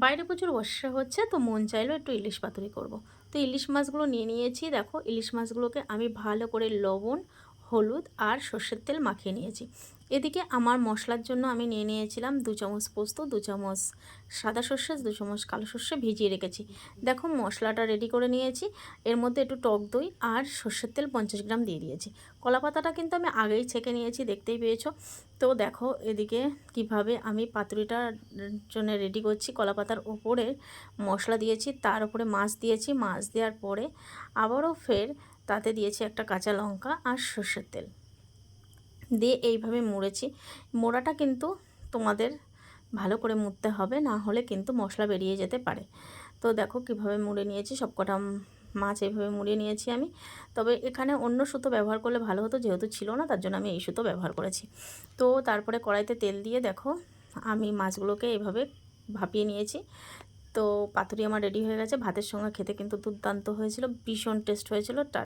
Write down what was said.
বাইরে প্রচুর বর্ষা হচ্ছে, তো মন চাইলো একটু ইলিশ পাতুরি করব। তো ইলিশ মাছগুলো নিয়ে নিয়েছি। দেখো, ইলিশ মাছগুলোকে আমি ভালো করে লবণ, হলুদ আর সর্ষের তেল মাখিয়ে নিয়েছি। এদিকে আমার মশলার জন্য আমি নিয়ে নিয়েছিলাম 2 চামচ পোস্ত, 2 চামচ সাদা সর্ষে, 2 চামচ কালো সর্ষে ভিজিয়ে রেখেছি। দেখো, মশলাটা রেডি করে নিয়েছি। এর মধ্যে একটু টক দই আর সর্ষের তেল 50 গ্রাম দিয়ে দিয়েছি। কলা পাতাটা কিন্তু আমি আগেই ছেঁকে নিয়েছি, দেখতেই পেয়েছো। তো দেখো এদিকে কিভাবে আমি পাতুরিটার জন্য রেডি করছি। কলা পাতার ওপরে মশলা দিয়েছি, তার উপরে মাছ দিয়েছি। মাছ দেওয়ার পরে আবারও ফের তাতে দিয়েছি একটা কাঁচা লঙ্কা আর সর্ষের তেল দিয়ে এইভাবে মুড়েছি। মোড়াটা কিন্তু তোমাদের ভালো করে মুড়তে হবে, না হলে কিন্তু মশলা বেরিয়ে যেতে পারে। তো দেখো কিভাবে মুড়ে নিয়েছি, সবকটা মাছ এইভাবে মুড়িয়ে নিয়েছি আমি। তবে এখানে অন্য সুতো ব্যবহার করলে ভালো হতো, যেহেতু ছিল না তার জন্য আমি এই সুতো ব্যবহার করেছি। তো তারপরে কড়াইতে তেল দিয়ে দেখো আমি মাছগুলোকে এইভাবে ভাপিয়ে নিয়েছি। তো পাতুরি আমার রেডি হয়ে গেছে। ভাতের সঙ্গে খেতে কিন্তু দুর্দান্ত হয়েছিল, ভীষণ টেস্ট হয়েছিল।